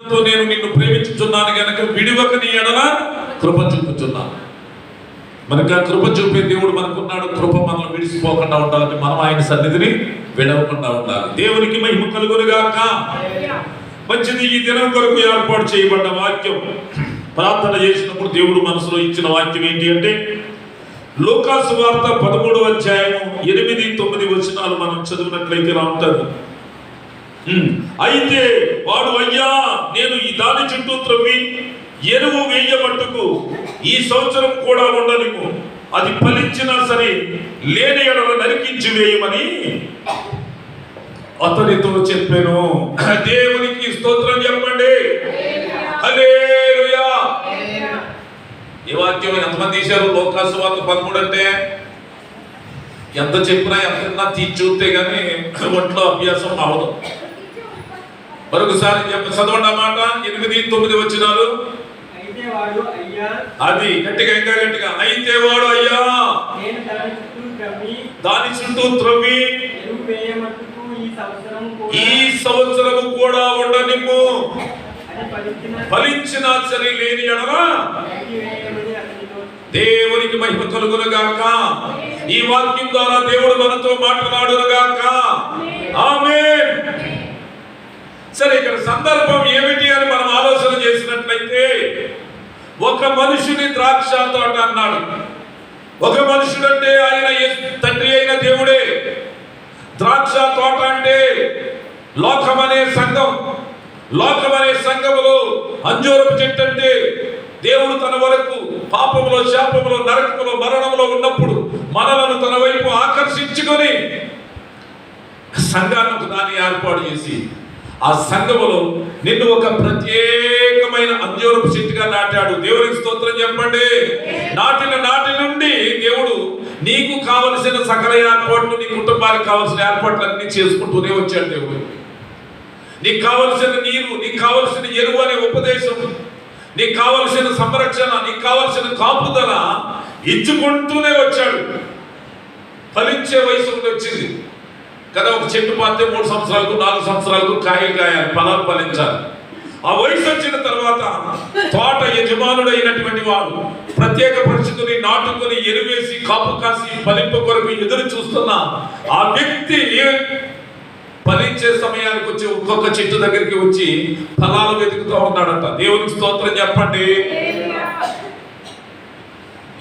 నేను నిన్ను ప్రేమించుచున్నాను గనక విడివక నీ ఎడల కృప చూపుచున్నాను. మనకు ఆ కృప చూపే దేవుడు మనకున్నాడు. కృప మనల్ని విడిచిపోకుండా ఉండాలని మనం ఆయన సన్నిధిని విడవకుండా ఉండాలి. దేవునికి మహిమ కలుగునుగాక. మంచిది. ఈ దినం కొరకు ఏర్పాటు చేయబడ్డ వాక్యం ప్రార్థన చేసినప్పుడు దేవుడు మనసులో ఇచ్చిన వాక్యం ఏంటి అంటే లూకాసు వార్త 13వ అధ్యాయము 8-9 వచనాలు మనం చదివినట్లయితే ఇలా ఉంటుంది. అయితే వాడు, అయ్యా, నేను ఈ దాని చుట్టూ త్రవ్వి ఎరువు వేయబట్టుకు ఈ సంవత్సరం కూడా ఉండనిము, అది ఫలించినా సరే లేని ఎడల నరికించి వేయమని అతనితో చెప్పాను. దేవునికి స్తోత్రం చెప్పండి. హల్లెలూయా. ఈ వాక్యం ఎంతమంది తీశారు? లూకాసు వార్త 13 అంటే ఎంత చెప్పినా ఎంత తీసి చూస్తే గానీ ఒంట్లో అభ్యాసం అవదు. మరొకసారి చదవండి ఆ మాట. 8-9 వచనాలు. అది గట్టిగా, ఇంకా గట్టిగా. అయితే వాడు, అయ్యా, దాని చుట్టూ త్రవ్వి ఈ సంవత్సరము కూడా ఉండనిమ్ము, ఫలించినా సరే లేని ఎడల. దేవునికి మహిమ కలుగునుగాక. ఈ వాక్యం ద్వారా దేవుడు మనతో మాట్లాడునుగాక. ఆమేన్. సరే, ఇక్కడ సందర్భం ఏమిటి అని మనం ఆలోచన చేసినట్లయితే ఒక మనుషుని ద్రాక్ష తోట అన్నాడు. ఒక మనుషుడు అంటే ఆయన తండ్రి అయిన దేవుడే. ద్రాక్ష తోట అంటే లోకమనే సంఘం. లోకమనే సంఘములో అంజూరపు చెట్టు అంటే దేవుడు తన వరకు పాపములో, శాపములో, నరకములో, మరణములో ఉన్నప్పుడు మనలను తన వైపు ఆకర్షించుకొని సంఘానికి దాన్ని ఏర్పాటు చేసి ఆ సంఘములో నిన్ను ఒక ప్రత్యేకమైన అంజూరపు చెట్టుగా నాటాడు. దేవునికి స్తోత్రం చెప్పండి. నాటి నుండి దేవుడు నీకు కావలసిన సకల ఏర్పాట్లు, నీ కుటుంబానికి కావలసిన ఏర్పాట్లు అన్ని చేసుకుంటూనే వచ్చాడు. దేవుడు నీకు కావలసిన నీరు, నీకు కావలసిన ఎరువు అనే ఉపదేశం, నీకు కావలసిన సంరక్షణ, నీకు కావలసిన కాపుదల ఇచ్చుకుంటూనే వచ్చాడు. ఫలించే వయసు వచ్చింది కదా. ఒక చెట్టు పాతే 3 సంవత్సరాలకు 4 సంవత్సరాలకు కాయలు కాయాలి, ఫలాలు ఫలించాలి. ఆ వయసు వచ్చిన తర్వాత తోట యజమానుడైనటువంటి వాడు ప్రత్యేక పరిస్థితుని నాటుకొని ఎరువేసి కాపు కాసి ఫలింపు కొరకు ఎదురు చూస్తున్న ఆ వ్యక్తి ఫలించే సమయానికి వచ్చి ఒక్కొక్క చెట్టు దగ్గరికి వచ్చి ఫలాలు వెతుకుతూ ఉన్నాడంట. దేవునికి స్తోత్రం చెప్పండి.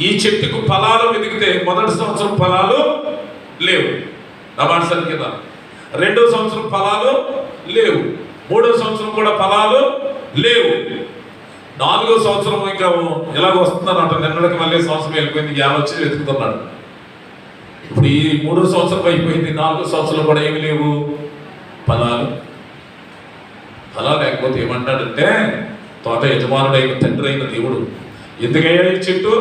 ఈ చెట్టుకు ఫలాలు వెతికితే మొదటి సంవత్సరం ఫలాలు లేవు, రమాసన్ కింద. 2వ సంవత్సరం ఫలాలు లేవు, 3వ సంవత్సరం కూడా ఫలాలు లేవు, 4వ సంవత్సరం ఇంకా ఎలాగ వస్తుందన్నమాట. నిన్నటికి మళ్ళీ సంవత్సరం వెళ్ళిపోయింది, వచ్చి వెతుకుతున్నాడు. ఇప్పుడు ఈ 3వ సంవత్సరం అయిపోయింది, 4వ సంవత్సరం కూడా ఏమి లేవు ఫలాలు. లేకపోతే ఏమంటాడంటే తోట యజమానుడైన తండ్రి అయిన దేవుడు, ఎందుకయ్యా ఈ చెట్టు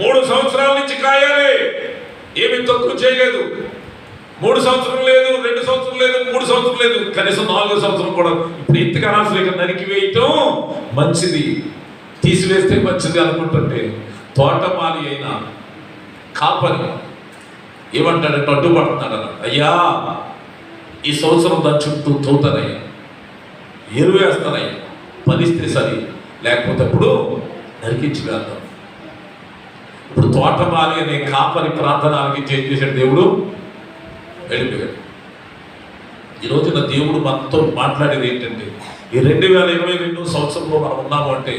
3 సంవత్సరాల నుంచి కాయాలి, ఏమి తక్కువ చేయలేదు. 3 సంవత్సరం లేదు, 2 సంవత్సరం లేదు, 3 సంవత్సరం లేదు, కనీసం 4వ సంవత్సరం కూడా. ఇప్పుడు ఇంతగా అనవసరం, నరికి వేయటం మంచిది, తీసివేస్తే మంచిది అనుకుంటుంటే తోటమాలి అయిన కాపరి ఏమంటాడంటే అడ్డుపడుతున్నాడు. అయ్యా, ఈ సంవత్సరం దాని చుట్టూ తోతానయ్యా, ఎరువు వేస్తానయ్యా, ఫలిస్తే సరి, లేకపోతే అప్పుడు నరికించి వేద్దాం. ఇప్పుడు తోటమాలి అనే కాపరి ప్రార్థనకి చేంజ్ చేశాడు దేవుడు, వెళ్ళిపోయాడు. ఈరోజున దేవుడు మనతో మాట్లాడేది ఏంటంటే ఈ 2022 సంవత్సరంలో మనం ఉన్నాము అంటే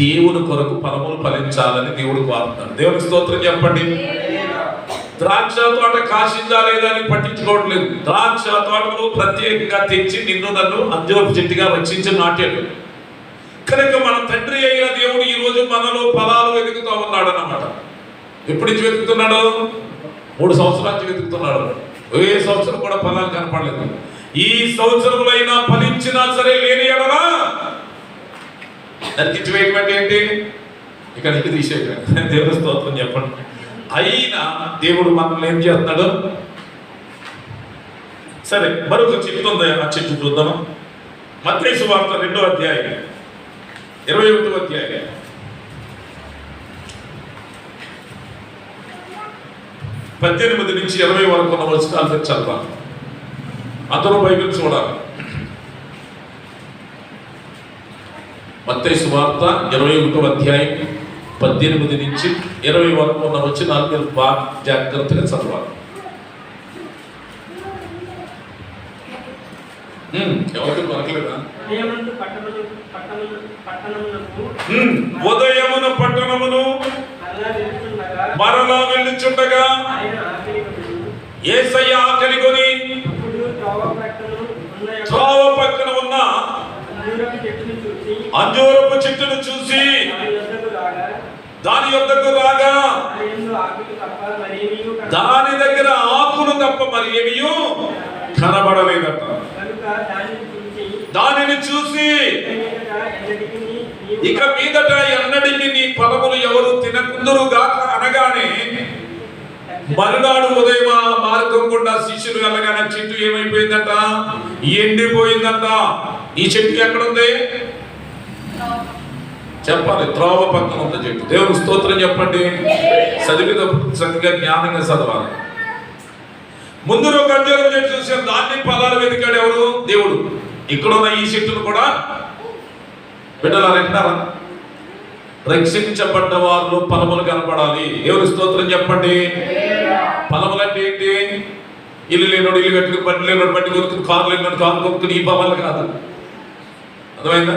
దేవుని కొరకు ఫలములు ఫలించాలని దేవుడు కోరుతున్నాడు. దేవునికి స్తోత్రం చెప్పండి. ద్రాక్ష తోట కాసిందా లేదా అని పట్టించుకోవట్లేదు. ద్రాక్ష తోటను ప్రత్యేకంగా తెచ్చి నిన్ను నన్ను అంజూరపు చెట్టుగా రక్షించి నాటాడు. కనుక మన తండ్రి అయిన దేవుడు ఈ రోజు మనలో ఫలాలు వెతుకుతూ ఉన్నాడు అన్నమాట. ఎప్పటి నుంచి వెతుకుతున్నాడు? 3 సంవత్సరాల నుంచి వెతుకుతున్నాడు. ఏ సంవత్సరం కూడా ఫలాలు కనపడలేదు. ఈ సంవత్సరంలో అయినా ఫలించినా సరే లేని ఎడలా నరికించి వేయమంటే ఏంటి? ఇక్కడ ఇంటికి తీసేయడం. దేవుని స్తోత్రం చెప్పండి. అయినా దేవుడు మనల్ని ఏం చేస్తున్నాడు? సరే, మరొక చెట్టు ఉంది, ఆ చెట్టు చూద్దాం. మత్తయి సువార్త 2వ అధ్యాయం 21వ అధ్యాయం 18 నుంచి 20 వరకు ఉన్న వచనాలు చదవాలి. అందరూ బైబిల్ చూడాలి. మత్తయి సువార్త 21వ అధ్యాయం 18 నుంచి 20 వరకు ఉన్న వచనాలు మీరు బాగా జాగ్రత్తగా చదవాలి. ఎవరికి కొనకలేదా? ఉదయమున పట్టణమును మరలా వెళ్ళుచుండగా యేసయ్య ఆకలి కొని త్రోవ పక్కన ఉన్న అంజూరపు చెట్టును చూసి దాని యొద్దకు రాగా దాని దగ్గర ఆకులు తప్ప మరి ఏమీ కనబడలేదట. దానిని చూసి ఇక మీదట ఎన్నటికి నీ ఫలములు ఎవరు తినకుందురుగా అనగానే మరునాడు ఉదయం మార్గం గుండా శిష్యులు వెళ్ళగానే చెట్టు ఏమైపోయిందట? ఎండిపోయిందట. ఈ చెట్టు ఎక్కడుంది చెప్పాలి. త్రోవ పక్కన ఉంది చెట్టు. దేవుని స్తోత్రం చెప్పండి. చదివేటప్పుడు చక్కగా జ్ఞానంగా చదవాలి. ముందు ఒక అంజూరం చెట్టు చూసాం, దాన్ని ఫలాలు వెతికాడు ఎవరు? దేవుడు. ఇక్కడున్న ఈ చెట్టును కూడా బిడ్డలారా, రక్షించబడ్డ వారు ఫలములు కనపడాలి. దేవుని స్తోత్రం చెప్పండి. ఫలములు అంటే ఏంటి? ఇల్లు లేనోడు ఇల్లు కట్టుకుని, బండి లేనోడు బండి కొనుక్కుని, కారు లేనోడు కారు కొనుక్కుని ఈ ఫలాలు కాదు. అర్థమైందా?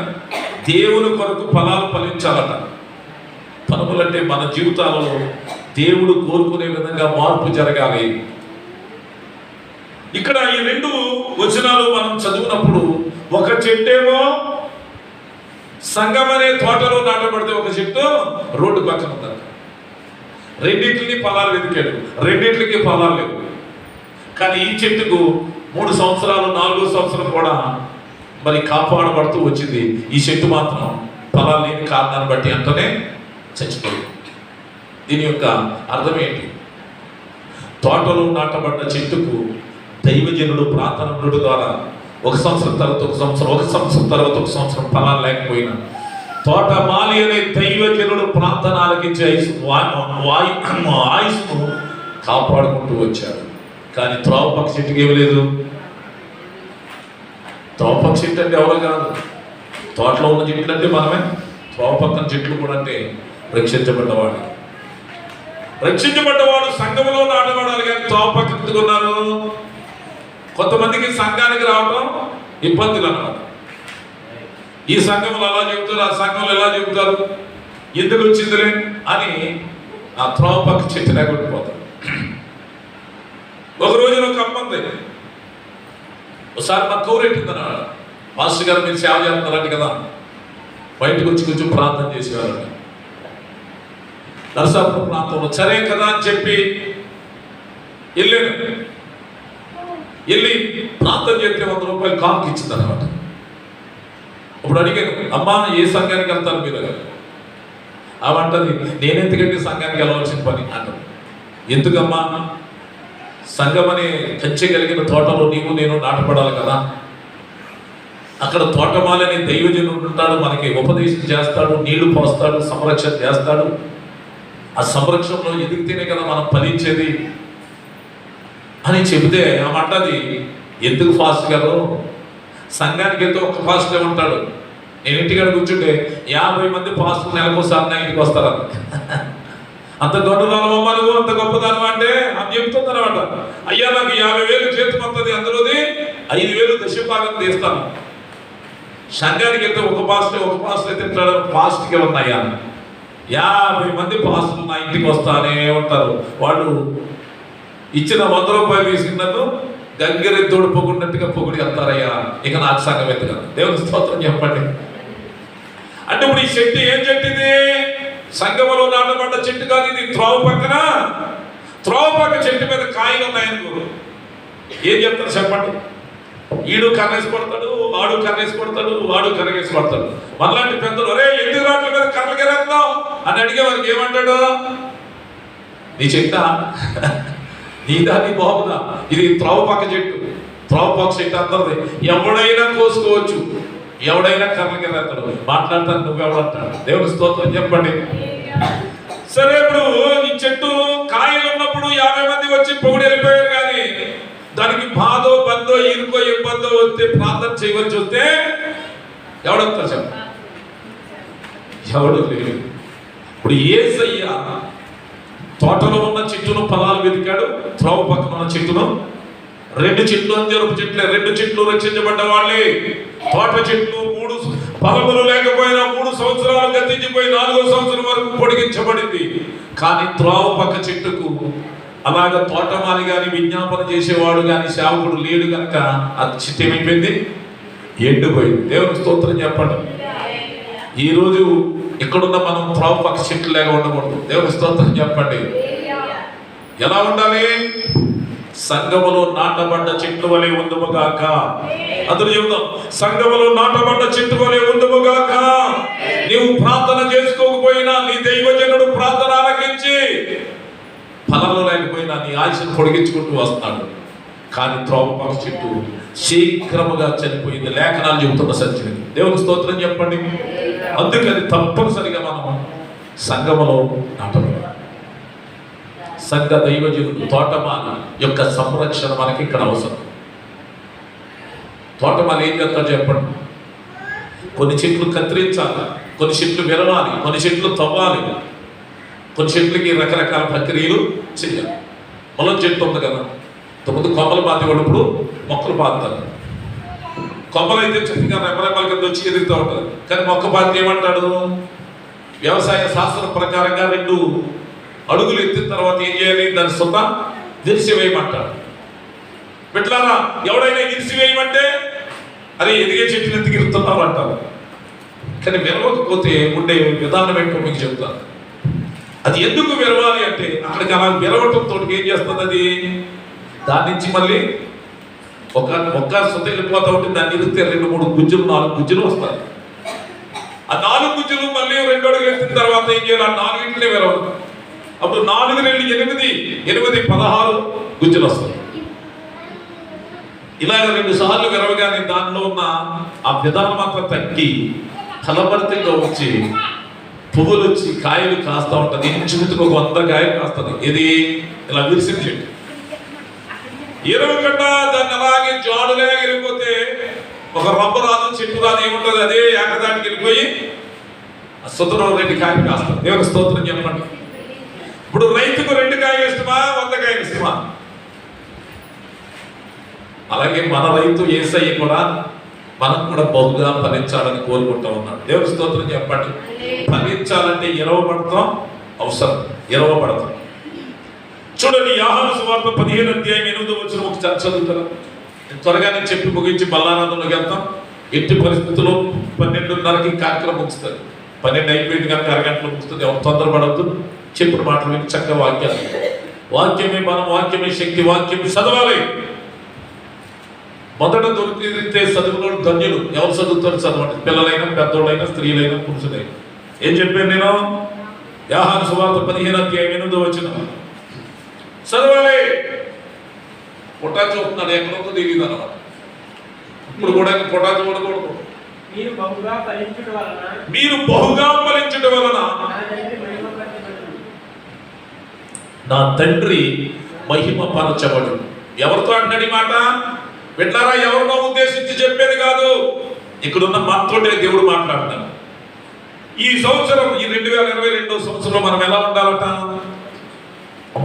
దేవుని కొరకు ఫలాలు ఫలించాలట. ఫలములు అంటే మన జీవితాలలో దేవుడు కోరుకునే విధంగా మార్పు జరగాలి. ఇక్కడ ఈ 2 వచనాలు మనం చదివినప్పుడు, ఒక చెట్టేమో సంఘం అనే తోటలో నాటబడితే, ఒక చెట్టు రోడ్డు పక్కన ఉందంట. రెండింటిని ఫలాలు వెతికాడు, రెండింటికి ఫలాలు లేవు. కానీ ఈ చెట్టుకు 3 సంవత్సరాలు 4వ సంవత్సరం కూడా మరి కాపాడబడుతూ వచ్చింది. ఈ చెట్టు మాత్రం ఫలాలు లేని కారణాన్ని బట్టి అంటనే చచ్చిపోయింది. దీని యొక్క అర్థం ఏంటి? తోటలో నాటబడ్డ చెట్టుకు దైవజనుడు ప్రార్థన ద్వారా 1 సంవత్సరం తర్వాత 1 సంవత్సరం, 1 సంవత్సరం తర్వాత 1 సంవత్సరం ఫలాలు లేకపోయినా, తోటమాలి అనే దైవజనుడు ప్రార్థన ఆలకించే ఆయుష్ను కాపాడుకుంటూ వచ్చాడు. కానీ త్రోవపక్క చెట్టుకి ఏమి లేదు. త్రోవపక్క చెట్టు అంటే ఎవరో కాదు, తోటలో ఉన్న చెట్లు అంటే మనమే. త్రోవపక్కన చెట్లు కూడా అంటే రక్షించబడ్డవాడు. రక్షించబడ్డవాడు సంఘంలో నాటబడాలి. కానీ త్రోవపక్క ఎత్తుకున్నారు. కొంతమందికి సంఘానికి రావడం ఇబ్బందులు అన్నమాట. ఈ సంఘంలో అలా చెబుతారు, ఆ సంఘంలో ఎలా చెబుతారు, ఎందుకు వచ్చిందిలే అని ఆ త్రోవ పక్క చెట్టు లేకుండా పోతారు. ఒక రోజున ఒక అమ్మంది ఒకసారి నాకు కౌరెట్టిందన్నాడు. మాస్టర్ గారు మీరు సేవ చేస్తున్నారంట కదా, బయటకు వచ్చి కొంచెం ప్రార్థన చేసేవారు. నరసాపురం ప్రాంతంలో సరే కదా అని చెప్పి వెళ్ళాను. వెళ్ళి ప్రార్థన చేస్తే 100 రూపాయలు కానుక ఇచ్చింది అనమాట. ఇప్పుడు అడిగాను, అమ్మా ఏ సంఘానికి వెళ్తారు మీరు? అవంటది, నేనెందుకంటే సంఘానికి వెళ్ళవలసిన పని అంటారు. ఎందుకమ్మా? సంఘం అనే కంచె కలిగిన తోటలో నీవు నేను నాటపడాలి కదా. అక్కడ తోటమాలని దైవజనుడు ఉంటాడు, మనకి ఉపదేశం చేస్తాడు, నీళ్లు పోస్తాడు, సంరక్షణ చేస్తాడు. ఆ సంరక్షణలో ఎదిగితేనే కదా మనం ఫలించేది అని చెబితే ఆమంటది, ఎందుకు ఫాస్ట్ గారు? సంఘానికి వెళ్తే ఒక్క ఫాస్టే ఉంటాడు. నేను ఇంటికాడ కూర్చుంటే 50 మంది ఫాస్టులు నెలకోసారి నా ఇంటికి వస్తారు. అంత గొడవలమ్మ నువ్వు, అంత గొప్పదానం అంటే అని చెప్తుంది అనమాట. అయ్యా నాకు 50,000 చేతికి వస్తుంది, అందులోది 5,000 దశభాగం తీస్తాను. సంఘానికి వెళ్తే ఒక పాస్ట్ అయితే పాస్ట్కి ఉన్నాయా 50 మంది పాస్టులు నా ఇంటికి వస్తానే ఉంటారు. వాళ్ళు ఇచ్చిన 100 రూపాయలు తీసుకున్నట్టు గంగిరెద్దుడు పొగుడినట్టుగా పొగిడి వెళ్తారయ్యా. ఇక నాకు సంఘం ఎత్తుగా. దేవుని స్తోత్రం చెప్పండి. అంటే ఇప్పుడు ఈ చెట్టు ఏం చెట్టు? ఇది సంఘములో నాటబడ్డ చెట్టు కాదు. ఇది త్రోవ పక్క చెట్టు మీద కాయలు ఉన్నాయనుకో ఏం చెప్తారు చెప్పండి? ఈడు కర్రేసి కొడతాడు, వాడు కర్రేసి కొడతాడు, వాడు కర్రేసి కొడతాడు. మనలాంటి పెద్దలు ఒరే ఎందుకు రాట్ల మీద కర్రలకెరేద్దాం అని అడిగే వారికి ఏమంటాడు? నీ చెట్ట నీదా, నీ బాబుదా? ఇది త్రోవ పక్క చెట్టు. త్రోవ పక్క చెట్టు అందరిది. ఎవడైనా కోసుకోవచ్చు, ఎవడైనా కర్రలకెరేస్తాడు. మాట్లాడతాను నువ్వెవడంటాడు. దేవుని స్తోత్రం చెప్పండి. సరే, ఇప్పుడు ఈ చెట్టు కాయలు ఉన్నప్పుడు 50 మంది వచ్చి పొగిడి వెళ్ళిపోయారు. కానీ దానికి బాధో బందో ఇరుకో ఇబ్బందో వస్తే ప్రార్థన చేయవలసి వస్తే ఎవడొస్తారు చెప్పండి? ఎవడు లేడు. ఇప్పుడు యేసయ్య తోటలో ఉన్న చెట్టును ఫలాలు వెతికాడు, త్రోవ పక్కన ఉన్న చెట్టును, 2 చెట్లు అంజరపు చెట్లే, 2 చెట్లు రక్షించబడ్డ వాళ్ళే. తోట చెట్లు 3 ఫలములు లేకపోయినా 3 సంవత్సరాలు గతించిపోయి 4వ సంవత్సరం వరకు పొడిగించబడింది. కానీ త్రోవ పక్క చెట్టుకు అలాగ తోటమాలి కానీ విజ్ఞాపన చేసేవాడు కానీ సేవకుడు లేడు కనుక ఆ చెట్టు ఏమైపోయింది, ఎండిపోయింది. దేవునికి స్తోత్రం చెప్పండి. ఈరోజు ఇక్కడున్న మనం త్రోవ పక్క చెట్లు లేక ఉండకూడదు. దేవునికి స్తోత్రం చెప్పండి. ఎలా ఉండాలి? సంఘములో నాటబడ్డ చెట్టు వలె ఉందుముగాక. అందరూ చెబుదాం, సంఘములో నాటబడ్డ చెట్టు వలె ఉందుముగాక. నీవు ప్రార్థన చేసుకోకపోయినా నీ దైవజనుడు ప్రార్థన ఆలకించి ఫలాలు లేకపోయినా నీ ఆశను పొడిగించుకుంటూ వస్తున్నాడు. కానీ త్రోవ పక్క చెట్టు శీఘ్రముగా చనిపోయింది. లేఖనాలు చెబుతున్న సత్యం. దేవునికి స్తోత్రం చెప్పండి. అందుకని తప్పనిసరిగా మనం సంఘములో నాటబడాలి. సంఘ దైవజనుడు తోటమాల యొక్క సంరక్షణ మనకి ఇక్కడ అవసరం. తోటమాల ఏం చేస్తాడు చెప్పండి? కొన్ని చెట్లు కత్తిరించాలి, కొన్ని చెట్లు విరవాలి, కొన్ని చెట్లు తవ్వాలి, కొన్ని చెట్లకి రకరకాల ప్రక్రియలు చేయాలి. ములం చెట్టు ఉంది కదా, ఇంతకుముందు కొమ్మలు పాతేవాడు మొక్కలు పాతారు. కొమ్మలు అయితే చక్కగా రెమ్మరెమ్మల కింద వచ్చి ఎదుగుతూ ఉంటుంది. కానీ మొక్క పాతి ఏమంటాడు? వ్యవసాయ శాస్త్రం ప్రకారంగా 2 అడుగులు ఎత్తిన తర్వాత ఏం చేయాలి? దాని సొంత ఇరిసివేయమంటాడు. బిడ్డలారా, ఎవడైనా ఇరిసివేయమంటే అదే ఎదిగే చెట్టుని ఎత్తికి ఇరుతున్నావు అంటారు. కానీ విరవకపోతే ఉండే విధానం ఏంటో మీకు చెప్తాను. అది ఎందుకు విరవాలి అంటే అక్కడికి అలా విరవటంతో ఏం చేస్తుంది? అది దాని నుంచి మళ్ళీ ఒక సొంత వెళ్ళిపోతా ఉంటే దాన్ని ఇరిస్తే 2, 3 గుజ్జులు 4 గుజ్జులు వస్తాయి. ఆ 4 గుజ్జులు మళ్ళీ 2 అడుగులు ఎత్తిన తర్వాత ఏం చేయాలి? ఆ 4 ఇంటినే విరవాలి. అప్పుడు 4, 2, 8, 16 గుజ్జులు వస్తాయి. ఇలాగ 2 సార్లు విరవగానే దానిలో ఉన్న ఆ విధానం అంతా తగ్గి ఫలభరితంగా వచ్చి పువ్వులు వచ్చి కాయలు కాస్తా ఉంటుంది. ఇంచుమించుకు 100 కాయలు కాస్తుంది. ఇది ఇలా విరిసిన చెట్టు. ఎరవకుండా దాన్ని అలాగే జాడులాగా వెళ్ళిపోతే ఒక రొబ్బ రాదు, చెట్టు రాదు, ఏముంటుంది, అదే ఏకదాటికి వెళ్ళిపోయి సుతలో 2 కాయలు కాస్తుంది. దేవుని స్తోత్రం చెప్పండి. ఇప్పుడు రైతుకు 2 కాయలు ఇష్టమా, 100 కాయలు ఇష్టమా? అలాగే మన రైతు యేసయ్య కూడా మనం కూడా బహుగా ఫలించాలని కోరుకుంటూ ఉన్నాడు. దేవుని స్తోత్రం చెప్పండి. ఫలించాలంటే ఇరవబడతాం అవసరం, ఇరవబడతాం. చూడండి, యోహాను సువార్త 15వ అధ్యాయం 8వ వచనం ఒక చదువుతారా? త్వరగానే చెప్పి ముగించి బల్లారాధనలోకి వెళ్తాం. ఎట్టి పరిస్థితుల్లో 12:30కి కార్యక్రమం ముగిస్తారు. 12 అయిపోయింది కనుక అరగంటలో ముగిస్తుంది. ఎవరు తొందరపడద్దు. చెప్పిన మాటలు విని చక్కగా వాక్యమే మనం, వాక్యమే శక్తి, వాక్యమే చదవాలి. మొదట దొరికితే చదువులో ధన్యులు. ఎవరు చదువుతారు? చదవండి. పిల్లలైనా, పెద్దోళ్ళైనా, స్త్రీలైనా, పురుషులైనా. ఏం చెప్పాను నేను? యోహాను సువార్త 15వ అధ్యాయం 8వ వచనం చదవాలి. పొట్టా చూపుతున్నాడు, ఎక్కడో తెలియదు అన్నమాట. ఇప్పుడు కూడా పొట్టా చూడకూడదు. మీరు బహుగా ఫలించుట వలన నా తండ్రి మహిమపరచబడు. ఎవరితో అంటాడు ఈ మాట? వింటారా? ఎవరినో ఉద్దేశించి చెప్పేది కాదు. ఇక్కడున్న మాతోటే దేవుడు మాట్లాడతాడు. ఈ సంవత్సరం, ఈ 2022వ సంవత్సరంలో మనం ఎలా ఉండాలట?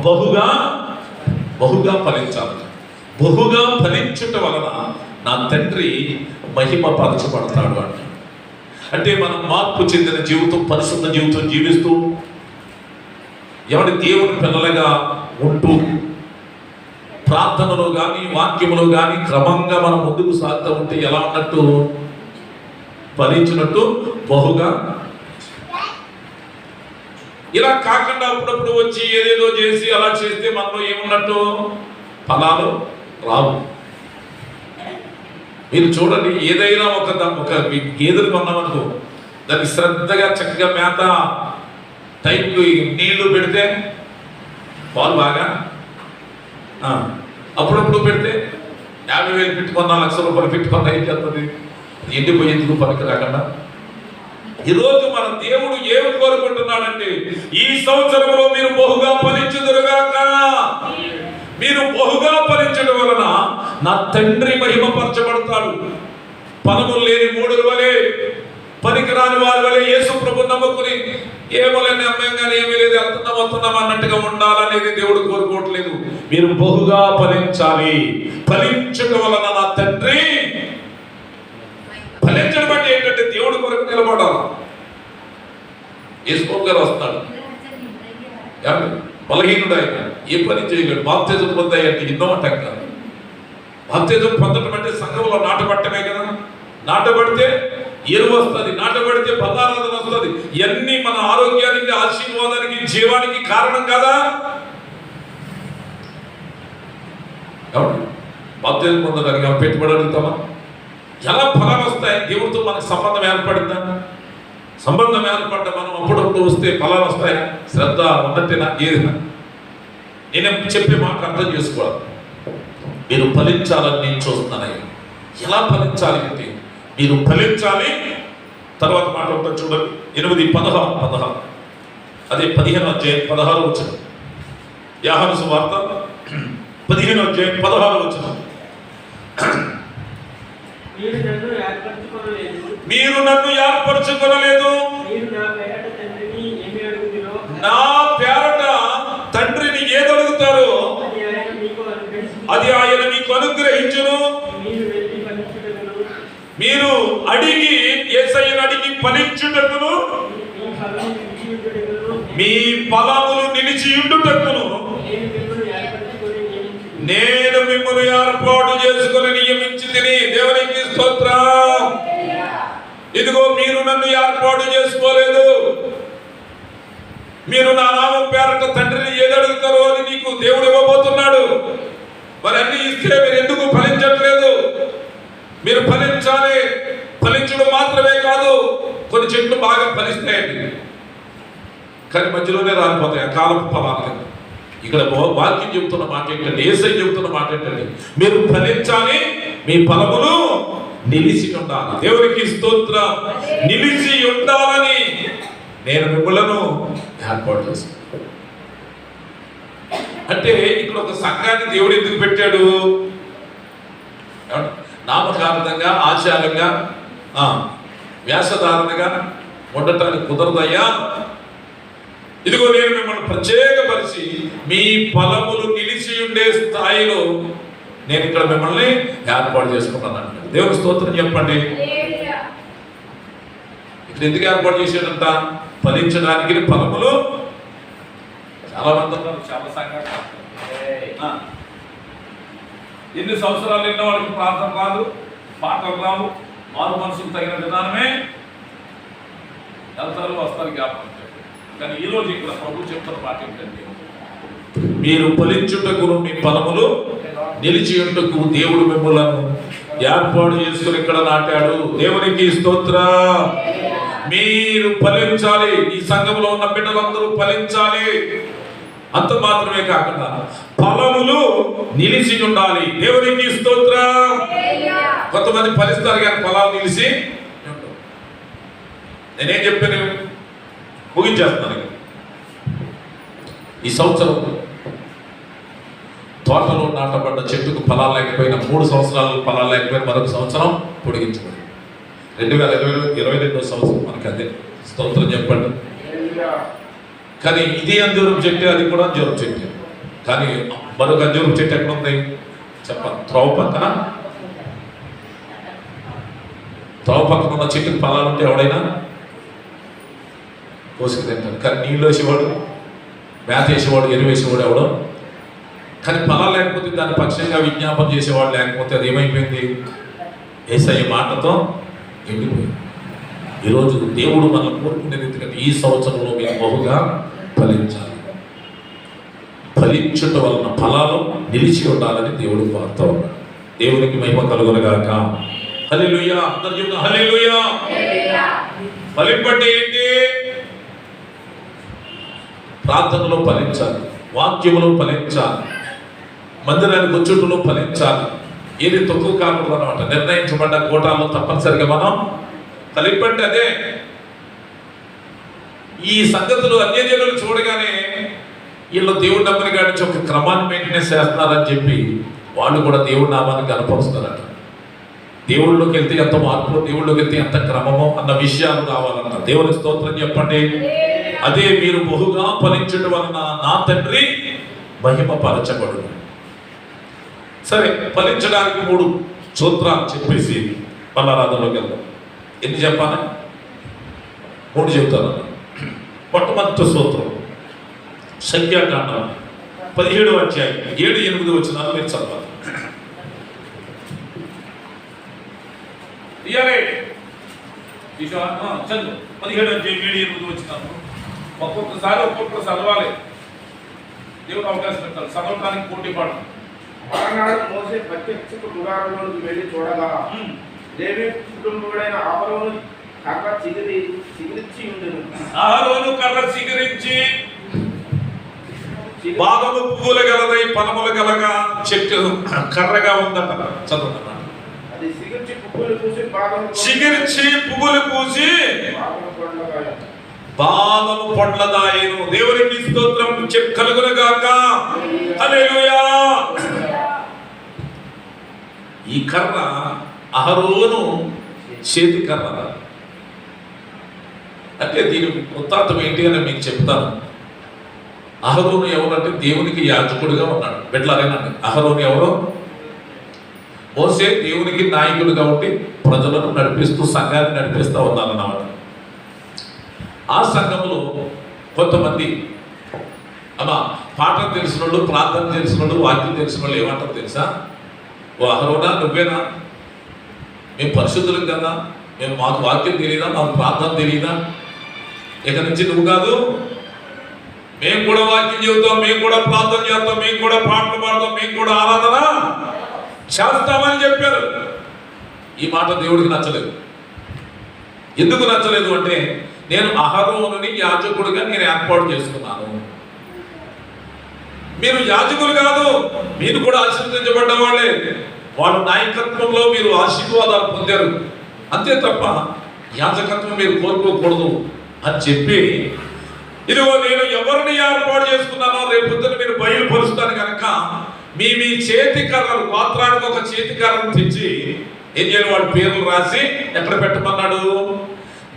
బహుగా ఫలించాలి. బహుగా ఫలించుట వలన నా తండ్రి మహిమపరచబడతాడు అంట. అంటే మనం మార్పు చెందిన జీవితం, పరిశుద్ధ జీవితం జీవిస్తూ ఎవరి దేవుని పిల్లలుగా ఉంటూ ప్రార్థనలో కానీ వాక్యములో కానీ క్రమంగా మనం ముందుకు సాగుతూ ఉంటే ఎలా ఉన్నట్టు? ఫలించినట్టు, బహుగా. ఇలా కాకుండా అప్పుడప్పుడు వచ్చి ఏదేదో చేసి అలా చేస్తే మనలో ఏమున్నట్టు? ఫలాలు రావు. మీరు చూడండి, ఏదైనా ఒక గేదెలు కొన్నామనుకో, దానికి శ్రద్ధగా చక్కగా మేత, టైంకి నీళ్లు పెడితే పాలు బాగా, అప్పుడప్పుడు పెడితే 50,000 పెట్టుకున్నా, 1,00,000 రూపాయలు పెట్టుకున్నా ఏం చేస్తుంది? ఎండిపోయేందుకు పనికి రాకుండా. ఈరోజు మన దేవుడు ఏమి కోరుకుంటున్నాడంటే, ఈ సంవత్సరంలో మీరు బహుగా ఫలించుదురుగాక. మీరు బహుగా ఫలించడం వలన నా తండ్రి మహిమపరచబడతాడు. పనములు లేని మూఢుల వలె, పనికిరాని వారి వలె యేసు ప్రభువును నమ్ముకుని ఏమోలేని అమ్మాయి కానీ ఏమీ లేదు, వస్తున్నాం అన్నట్టుగా ఉండాలనేది దేవుడు కోరుకోవట్లేదు. మీరు బహుగా ఫలించాలి. ఫలించడం వలన నా తండ్రి, ఫలించడం అంటే ఏంటంటే దేవుడి కొరకు నిలబడాలి. యేసు గారు వస్తాడు, బలహీనుడు, ఆయన ఏ పని చేయలేడు. బాప్తిజం పొందాయంటే ఎన్నో అంటాం కదా. బాప్తిజం పొందడం అంటే సంఘంలో నాటబట్టమే కదా. నాటబడితే ఎరువు వస్తుంది, నాటబడితే బలారాధన వస్తుంది. ఇవన్నీ మన ఆరోగ్యానికి, ఆశీర్వాదానికి, జీవానికి కారణం కదా. బాప్తిజం పొందడానికి పెట్టుబడి అడుగుతామా? ఎలా ఫలాలు వస్తాయి? దేవుడితో మనకు సంబంధం ఏర్పడిందా? సంబంధం ఏర్పడ్డ మనం అప్పుడప్పుడు వస్తే ఫలాలు వస్తాయి. శ్రద్ధ ఉన్నట్టే నాకు ఏదైనా నేను చెప్పే మాట అర్థం చేసుకోవాలి. మీరు ఫలించాలని నేను చూస్తున్నాను. ఎలా ఫలించాలి అంటే మీరు ఫలించాలి. తర్వాత మాట ఉంటుంది చూడండి, 8:16 అదే 15వ అధ్యాయం 16వ వచనం. యోహాను సువార్త 15వ అధ్యాయం 16వ వచనం. మీరు నన్ను ఏర్పరచుకొనలేదు, నా పేరట తండ్రిని ఏది అడుగుతారో అది ఆయన మీకు అనుగ్రహించును. మీరు అడిగి, యేసయ్యను అడిగి ఫలించుటకును, మీ ఫలములు నిలిచియుండుటకును నేను మిమ్మల్ని ఏర్పాటు చేసుకుని నియమించి తిని. దేవునికి స్తోత్రం. ఇదిగో మీరు నన్ను ఏర్పాటు చేసుకోలేదు. మీరు నా నామం పేరట తండ్రిని ఏది అడుగుతారో అది నీకు దేవుడు ఇవ్వబోతున్నాడు. మరి అన్ని ఇస్తే మీరు ఎందుకు ఫలించట్లేదు? మీరు ఫలించాలి. ఫలించడం మాత్రమే కాదు, కొన్ని చెట్లు బాగా ఫలిస్తాయండి, కానీ మధ్యలోనే రాలిపోతాయి ఆ కాలపు ఫలాలు. ఇక్కడ వాక్యం చెబుతున్న మాట ఏంటంటే, యేసయ్య చెబుతున్న మాట ఏంటంటే, మీరు ఫలించాలి, మీ ఫలములు నిలిచి ఉండాలి. దేవునికి స్తోత్రం. నిలిచి ఉండాలని నేను మిమ్మల్ని ఏర్పాటు చేస్తాను. అంటే ఇక్కడ ఒక సంఘాన్ని దేవుడు ఎందుకు పెట్టాడు? నామకార్థంగా, ఆచారంగా, వ్యాసధారణగా ఉండటానికి కుదరదయ్యా. ఇదిగో నేను మిమ్మల్ని ప్రత్యేకపరిచి మీ ఫలములు నిలిచి ఉండే స్థాయిలో నేను ఇక్కడ మిమ్మల్ని ఏర్పాటు చేసుకున్నాను. దేవుని స్తోత్రం చెప్పండి. ఇక్కడ ఎందుకు ఏర్పాటు చేశాడంట? ఫలించడానికి. ఫలములు చాలా మంది ఉన్నారు, చాలా సంఘటన. ఎన్ని సంవత్సరాలు ఎన్నో వాళ్ళకి ప్రార్థన రాదు, పాటలు రావు, మారు మనసుకు తగిన విధానమే వెళ్తారు, వస్తారు, జ్ఞాపకం. కానీ ఈరోజు ఇక్కడ ప్రభు చెప్తున్న మాట ఏంటంటే, మీరు ఫలించుటకు మీ ఫలములు నిలిచి ఉంటకు దేవుడు మిమ్మల్ని ఏర్పాటు చేసుకుని ఇక్కడ నాటాడు. దేవునికి స్తోత్రం. మీరు ఫలించాలి. ఈ సంఘంలో ఉన్న బిడ్డలందరూ ఫలించాలి. అంత మాత్రమే కాకుండా ఫలములు నిలిచి ఉండాలి. దేవునికి స్తోత్రం. కొంతమంది ఫలిస్తారు కానీ ఫలాలు నిలిచి. నేనేం చెప్పాను, ముగించేస్తాను. ఈ సంవత్సరం తోటలో నాటబడ్డ చెట్టుకు ఫలాలు లేకపోయినా, 3 సంవత్సరాలు ఫలాలు లేకపోయినా మరొక సంవత్సరం పొడిగించబడి 2022వ సంవత్సరం మనకు అదే. స్తోత్రం చెప్పండి. కానీ ఇదే అంజూరం చెట్టు, అది కూడా అంజూరం చెట్టు. కానీ మరొక అంజూరం చెట్టు ఎక్కడ ఉంది చెప్పండి? త్రోవ పక్కన. త్రోవ పక్కన ఉన్న చెట్టుకు ఫలాలు ఉంటే ఎవడైనా కోసుకు తింటాడు. కానీ నీళ్ళు వేసేవాడు, మేత వేసేవాడు, ఎరువు వేసేవాడు ఎవడో. కానీ ఫలాలు లేకపోతే దాన్ని పక్షంగా విజ్ఞాపన చేసేవాడు లేకపోతే అది ఏమైపోయింది? యేసయ్య మాటతో ఎండిపోయింది. ఈరోజు దేవుడు మనం కోరుకునేది ఎందుకంటే, ఈ సంవత్సరంలో మీరు బహుగా ఫలించాలి. ఫలించుట వలన ఫలాలు నిలిచి ఉండాలని దేవుడు కోరుతూ ఉన్నాడు. దేవునికి మహిమ కలుగునుగాక. హల్లెలూయా. అందరూ చెప్తాం హల్లెలూయా. ఫలింపంటే ఏంటి? ప్రార్థనలో ఫలించాలి, వాక్యములో ఫలించాలి, మందిరానికి వచ్చుటలో ఫలించాలి. ఏది తక్కువ కాకూడదు అనమాట. నిర్ణయించబడ్డ కోటాల్లో తప్పనిసరిగా మనం ఫలింపంటే అదే. ఈ సంగతులు అన్యజనులు చూడగానే వీళ్ళు దేవుడి నమ్మని కాడి ఒక క్రమాన్ని మెయింటెనెన్స్ చేస్తున్నారని చెప్పి వాళ్ళు కూడా దేవుడి నామాన్ని కనపరుస్తారట. దేవుళ్ళలోకి వెళ్తే ఎంత మార్పు, దేవుళ్ళలోకి వెళ్తే ఎంత క్రమమో అన్న విషయాలు రావాలన్న దేవుని స్తోత్రం చెప్పండి. అదే మీరు బహుగా ఫలించడం వలన నా తండ్రి మహిమ పరచబడు. సరే, ఫలించడానికి 3 సూత్రాలు చెప్పేసి పల్లారాధనలోకి వెళ్దాం. ఎన్ని చెప్పాలి? 3 చెప్తాను. మొట్టమొదటి సూత్రం సంఖ్యాకాండం 17వ అధ్యాయం 7-8 వచనాలు మీరు చదవాలి. చదువు 17 అధ్యాయం 7-8 వచనాలు. ఒక్కొక్కసారి ఒక్కొక్కరు చదవాలి. దేవుడు అవకాశం పెట్టాలి. చదవడానికి పోటీ పడడం. మరునాడు మోసే ప్రత్యక్షపు గుడారంలోకి వెళ్ళి చూడగా లేవి కుటుంబుడైన అహరోను కర్ర చిగిరించి ఉండెను. అహరోను కర్ర చిగిరించి బాదము పువ్వులు గలదై పనములు గలగా చెట్టు కర్రగా ఉందట. చదువుతున్నా. అది చిగిర్చి పువ్వులు పూసి బాదము పొండ్లదాయను. దేవునికి స్తోత్రం కలుగును గాక. హల్లెలూయా. ఈ కర్ర అహరోను చేతి కర్ర. అంటే దీని వృత్తాంతం ఏంటి అని మీకు చెప్తాను. అహరోను ఎవరంటే దేవునికి యాజకుడిగా ఉన్నాడు. బిడ్డలారేనండి, అహరోను ఎవరు? మోసే దేవునికి నాయకుడిగా ఉండి ప్రజలను నడిపిస్తూ సంఘాన్ని నడిపిస్తూ ఉన్నారన్నమాట. ఆ సంఘంలో కొంతమంది పాఠం తెలిసిన వాళ్ళు, ప్రార్థన తెలిసిన వాళ్ళు, వాక్యం తెలిసిన వాళ్ళు ఏమంటారు తెలుసా? ఓ అహరోనా, నువ్వేనా? మేము పరిశుద్ధులం కదా, మాకు వాక్యం తెలియదా, మాకు ప్రార్థన తెలియదా? ఇక నుంచి నువ్వు కాదు, మేము కూడా వాక్యం చెబుతాం, మేము కూడా ప్రార్థన చేస్తాం, మేము కూడా పాటలు పాడతాం, మేము కూడా ఆరాధన చేస్తామని చెప్పారు. ఈ మాట దేవుడికి నచ్చలేదు. ఎందుకు నచ్చలేదు అంటే, నేను అహరోనుని యాజకుడిగా నేను ఏర్పాటు చేసుకున్నాను. మీరు యాజకులు కాదు, మీరు కూడా ఆశీర్వదించబడ్డ వాళ్ళే. వాళ్ళ నాయకత్వంలో మీరు ఆశీర్వాదాలు పొందారు, అంతే తప్ప యాజకత్వం మీరు కోరుకోకూడదు అని చెప్పి, ఇదిగో నేను ఎవరిని ఏర్పాటు చేసుకున్నానో రేపు పొద్దున మీరు బయలుపరుస్తాను కనుక మీ చేతి కర్రలు, గోత్రానికి ఒక చేతి కర్రను తెచ్చి ఏం చేయాలి, వాడి పేర్లు రాసి ఎక్కడ పెట్టమన్నాడు?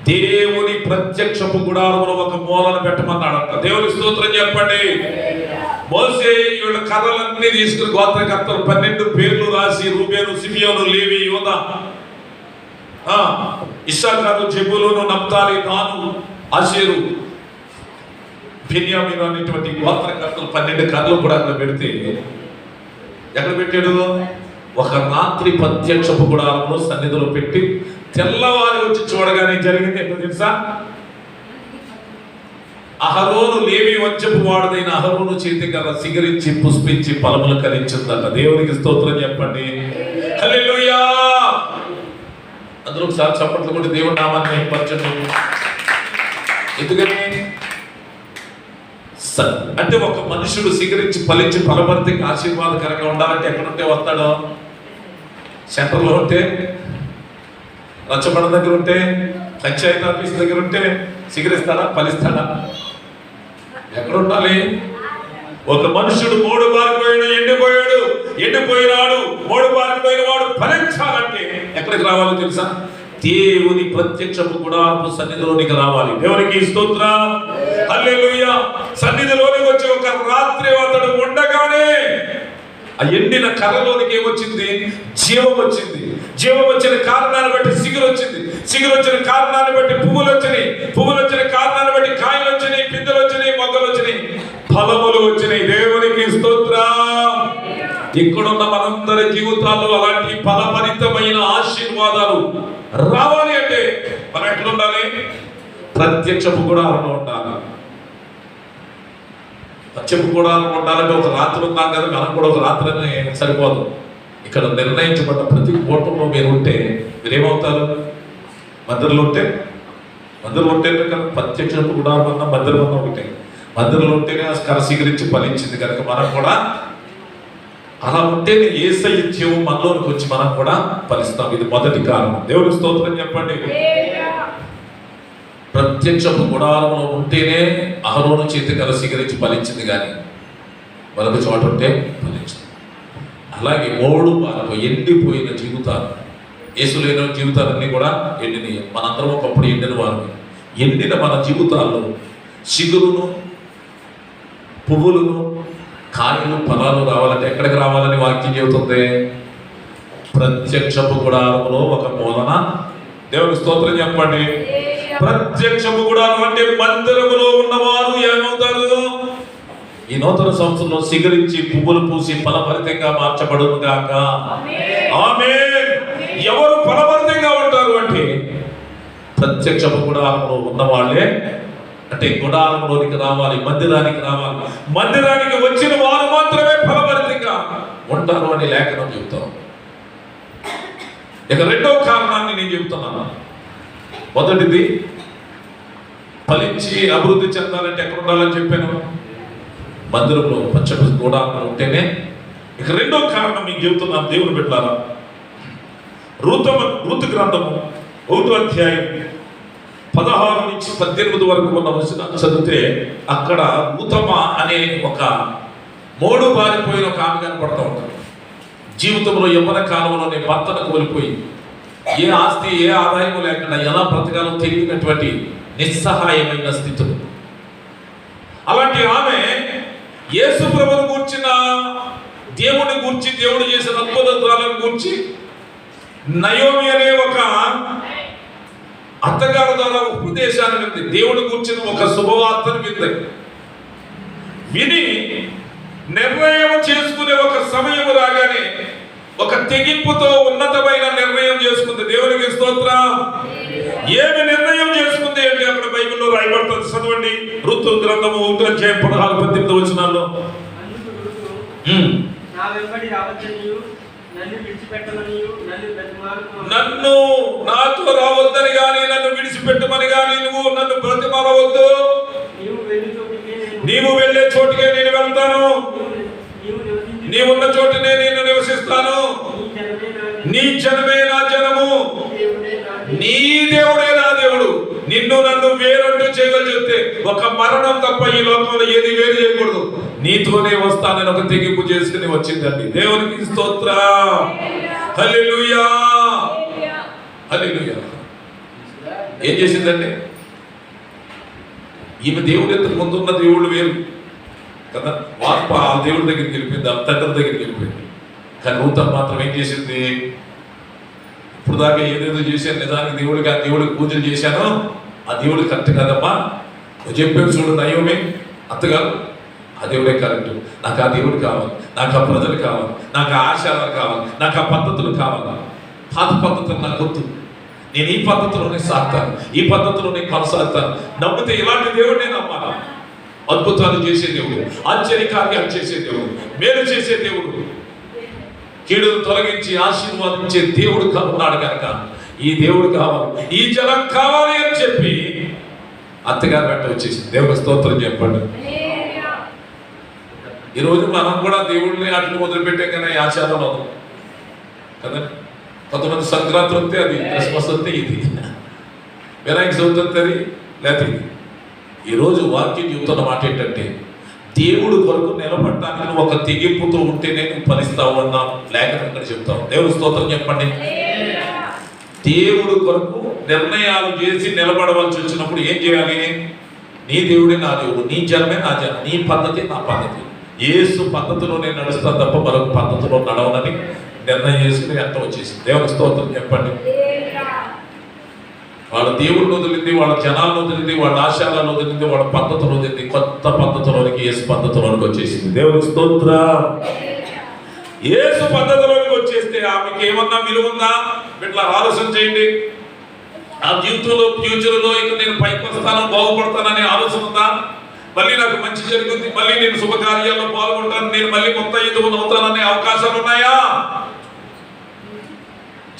దేవుని ప్రత్యక్షపు గుడారంలో ఒక మూలను పెట్టమన్నాడంట. దేవుని స్తోత్రం చెప్పండి. మోసే వీళ్ళ కర్రలన్నీ తీసుకుని గోత్రకర్తలు 12 పేర్లు రాసి, రూబేను, సిమియోను, లేవి, యోదా, ఇశ్శాఖారు, జెబూలూను, నఫ్తాలి, దాను, ఆషేరు, బెన్యామీను అనేటువంటి గోత్రకర్తలు 12 కర్రలు కూడా అక్కడ పెడితే ఎక్కడ పెట్టాడు? ఒక రాత్రి ప్రత్యక్షపు గుడారంలో సన్నిధిలో పెట్టి తెల్లవారి వచ్చి చూడగానే జరిగింది ఏంటో తెలుసా? అహరోను లేవి వంశపు వాడుదైన అహరోను చేతి కర్ర సిగరించి పుష్పించి ఫలములు కలిగించిందట. దేవునికి స్తోత్రం చెప్పండి. హల్లెలూయా. అందరూ ఒకసారి చప్పట్లు కొట్టి దేవుని నామాన్ని మహిమపరచండి. ఎందుకని అంటే ఒక మనుషుడు సిగరించి ఫలించి ఫలభరితంగా ఆశీర్వాదకరంగా ఉండాలంటే ఎక్కడుంటే వస్తాడో? సెంటర్లో ఉంటే, రచ్చబండ దగ్గర ఉంటే, పంచాయతీ ఆఫీస్ దగ్గర ఉంటే సిగరిస్తాడా? ఫలిస్తాడా? ఎక్కడ ఉండాలి? ఒక మనుషుడు 3 బారిపోయిన ఎండిపోయినాడు 3 బారిపోయిన వాడు ఫలించాలంటే ఎక్కడికి రావాలో తెలుసా? దేవుని ప్రత్యక్షపు గుడారపు సన్నిధిలోనికి రావాలి. దేవునికి స్తోత్రం. హల్లెలూయా. సన్నిధిలోనికి వచ్చి ఒక రాత్రి అతడు ఉండగానే ఆ ఎండిన కర్రలోనికి ఏమొచ్చింది? జీవం వచ్చింది. జీవం వచ్చిన కారణాన్ని బట్టి సిగురు వచ్చింది. సిగురు వచ్చిన కారణాన్ని బట్టి పువ్వులు వచ్చినాయి. పువ్వులు వచ్చిన కారణాన్ని బట్టి కాయలు వచ్చినాయి, పిందెలు వచ్చినాయి, మొగ్గలు వచ్చినాయి, ఫలములు వచ్చినాయి. దేవునికి స్తోత్రం. ఇక్కడున్న మనందరి జీవితాల్లో అలాంటి ఫలభరితమైన ఆశీర్వాదాలు రావాలి అంటే మనం ఎట్లుండాలి? ప్రత్యక్షపు గుడారంలో ఉండాలి. ప్రత్యక్షపు గుడారంలో ఉండాలంటే ఒక రాత్రి ఉన్నాం కదా, మనం కూడా ఒక రాత్రి సరిపోదు. ఇక్కడ నిర్ణయించబడ్డ ప్రతి కూటంలో మీరు ఉంటే మీరేమవుతారు? మందిరంలో ఉంటే కదా, ప్రత్యక్షపు గుడారం అన్న మందిరం అన్న ఒకటే. మందిరంలో ఉంటేనే ఆ కర్ర స్వీకరించి ఫలించింది కనుక మనం కూడా అలా ఉంటేనే యేసయ్య జీవం మనలోనికి వచ్చి మనం కూడా ఫలిస్తాం. ఇది మొదటి కారణం. దేవుని స్తోత్రం చెప్పండి. ప్రత్యక్షపు గుడారంలో ఉంటేనే అహరోను చేతి కర్ర స్వీకరించి ఫలించింది, కానీ మరొక చోట ఉంటే ఫలించింది. అలాగే 3 ఎండిపోయిన జీవితాలు యేసు లేని జీవితాలన్నీ కూడా ఎండినాయి. మనందరం ఒకప్పుడు ఎండిన వారు. ఎండిన మన జీవితాల్లో చిగురును, పువ్వులను, కాయలు, ఫలాలు రావాలంటే ఎక్కడికి రావాలని వాక్యం చెబుతుంది? ప్రత్యక్షపు గుడారంలో ఒక మూలన. దేవుని స్తోత్రం చెప్పండి. ప్రత్యక్షపు గుడారం అంటే మందిరములో ఉన్నవారు ఏమవుతారు? ఈ నూతన సంవత్సరంలో సిగరించి పువ్వులు పూసి ఫలభరితంగా మార్చబడును గాక. ఆమేన్. ఎవరు ఫలభరితంగా ఉంటారు అంటే ప్రత్యక్షపు గుడారంలో ఉన్నవాళ్ళే. అంటే గుడారంలోనికి రావాలి, మందిరానికి రావాలి. మందిరానికి వచ్చిన వారు మాత్రమే ఫలభరితంగా ఉంటారు అని లేఖనం చెబుతాం. ఇక రెండవ కారణాన్ని నేను చెబుతున్నాను. మొదటిది, ఫలించి అభివృద్ధి చెందాలంటే ఎక్కడ ఉండాలని చెప్పాను? మందిరంలో, పచ్చటి గుడారంలో ఉంటేనే. ఇక రెండవ కారణం మీకు చెబుతున్నాను దేవుని బిడ్డలారా. రూతు గ్రంథము 1వ అధ్యాయం 16 నుంచి 18 వరకు ఉన్న వచనాలు చదివితే అక్కడ రూతమ అనే ఒక మోడు బారిపోయిన ఒక ఆమె కనపడుతూ ఉంటారు. జీవితంలో యవ్వన కాలంలోనే భర్తను కోల్పోయి ఏ ఆస్తి, ఏ ఆదాయం లేకుండా ఎలా బ్రతకాలో తెలియనటువంటి నిస్సహాయమైన స్థితులు. అలాంటి ఆమె యేసు ప్రభువును గూర్చిన, దేవుని గూర్చి, దేవుడు చేసిన అద్భుతాలను గూర్చి నయోమి అనే ఒక అత్తగారు ద్వారా ఉపదేశాన్ని వింది. దేవుడు కూర్చిన ఒక శుభవార్తను విని నిర్ణయం చేసుకునే ఒక సమయం రాగానే ఒక తెగింపుతో ఉన్నతమైన నిర్ణయం చేసుకుంది. దేవునికి స్తోత్రం. ఏమి నిర్ణయం చేసుకుంది అంటే అక్కడ బైబిల్లో రాయబడుతుంది. చదవండి. ఋతు గ్రంథము 1వ అధ్యాయం 16-18 వచనాల్లో. నన్ను నాతో రావద్దని గాని, నన్ను విడిచిపెట్టమని గాని నువ్వు నన్ను బ్రతిమాలవద్దు. నీవు వెళ్ళే చోటుకే నేను వెళ్తాను, నీవున్న చోటునే నేను నివసిస్తాను. నీ జనమే నా జనము, నీ దేవుడే నా దేవుడు. నిన్ను నన్ను వేరంటూ చేయగలిగితే ఒక మరణం తప్ప ఈ లోకంలో ఏది వేరు చేయకూడదు. నీతోనే వస్తానని ఒక తెగింపు చేసుకుని వచ్చిందండి. దేవునికి స్తోత్రం. హల్లెలూయా, హల్లెలూయా. ఏం చేసిందండి ఈమె? దేవుడు ఎంతకు ముందు ఉన్న దేవుళ్ళు వేరు కదా. వార్ప ఆ దేవుడి దగ్గరికి వెళ్ళిపోయింది, ఆ తండ్రి దగ్గరికి వెళ్ళిపోయింది. కానీ రూత మాత్రం ఏం చేసింది? ఇప్పుడు దాకా ఏదేదో చేశాను, నిజానికి దేవుడికి పూజలు చేశాను, ఆ దేవుడు కరెక్ట్ కాదమ్మా. నువ్వు చెప్పేది చూడు నయోమి అత్తగారు, ఆ దేవుడే కరెక్ట్. నాకు ఆ దేవుడు కావాలి, నాకు ఆ ప్రజలు కావాలి, నాకు ఆ ఆచారాలు కావాలి, నాకు ఆ పద్ధతులు కావాలి. పాత పద్ధతులు నాకు వద్దు. నేను ఈ పద్ధతిలోనే సాగుతాను, ఈ పద్ధతిలోనే కొనసాగుతాను. నమ్మితే ఇలాంటి దేవుడు నేను నమ్మాలి. అద్భుతాలు చేసే దేవుడు, ఆశ్చర్యకార్యాలు చేసే దేవుడు, మేలు చేసే దేవుడు, కీడును తొలగించి ఆశీర్వాదించే దేవుడు ఉన్నాడు కనుక ఈ దేవుడు కావాలి, ఈ జనం కావాలి అని చెప్పి అత్తగారు వెంట వచ్చేసింది. దేవుడు స్తోత్రం చెప్పండి. ఈరోజు మనం కూడా దేవుడిని అట్లు మొదలుపెట్టాం కానీ ఆచారాలు కదా. కొంతమంది సంక్రాంతి వస్తే అది, క్రిస్మస్ వస్తే ఇది, వినాయక చవితి వస్తే అది, లేకపోతే ఇది. ఈరోజు వాక్యం చెబుతున్న మాట ఏంటంటే దేవుడు కొరకు నిలబడటానికి ఒక తెగింపుతో ఉంటేనే నువ్వు ఫలిస్తావు అన్నాం. లేఖనంగా చెప్తావు. దేవుడు స్తోత్రం చెప్పండి. దేవుడు కొరకు నిర్ణయాలు చేసి నిలబడవలసి వచ్చినప్పుడు ఏం చేయాలి? నీ దేవుడే నా దేవుడు, నీ జనమే నా జనం, నీ పద్ధతి నా పద్ధతి. యేసు పద్ధతిలో నేను నడుస్తాను తప్ప మరొక పద్ధతిలో నడవనని నిర్ణయం చేసుకుని ఎంత వచ్చేసింది. దేవుని స్తోత్రం చెప్పండి. వాళ్ళ దేవుడిని వదిలింది, వాళ్ళ జనాలను వదిలింది, వాళ్ళ ఆశాలను వదిలింది, వాళ్ళ పద్ధతులు వదిలింది. కొత్త పద్ధతిలోనికి, యేసు పద్ధతిలోనికి వచ్చేసింది. దేవుని స్తోత్రం. యేసు పద్ధతిలోనికి వచ్చేస్తే ఆమెకి ఏమన్నా విలువ ఉందా? ఇట్లా ఆలోచన చేయండి. ఆ జీవితంలో ఫ్యూచర్లో ఇక నేను పైకి వస్తాను, బాగుపడతాననే ఆలోచన ఉందా? మళ్ళీ నాకు మంచి జరుగుతుంది, మళ్ళీ నేను శుభకార్యాల్లో పాల్గొంటాను, నేను మళ్ళీ కొత్త యుద్ధం అవుతాననే అవకాశాలు ఉన్నాయా?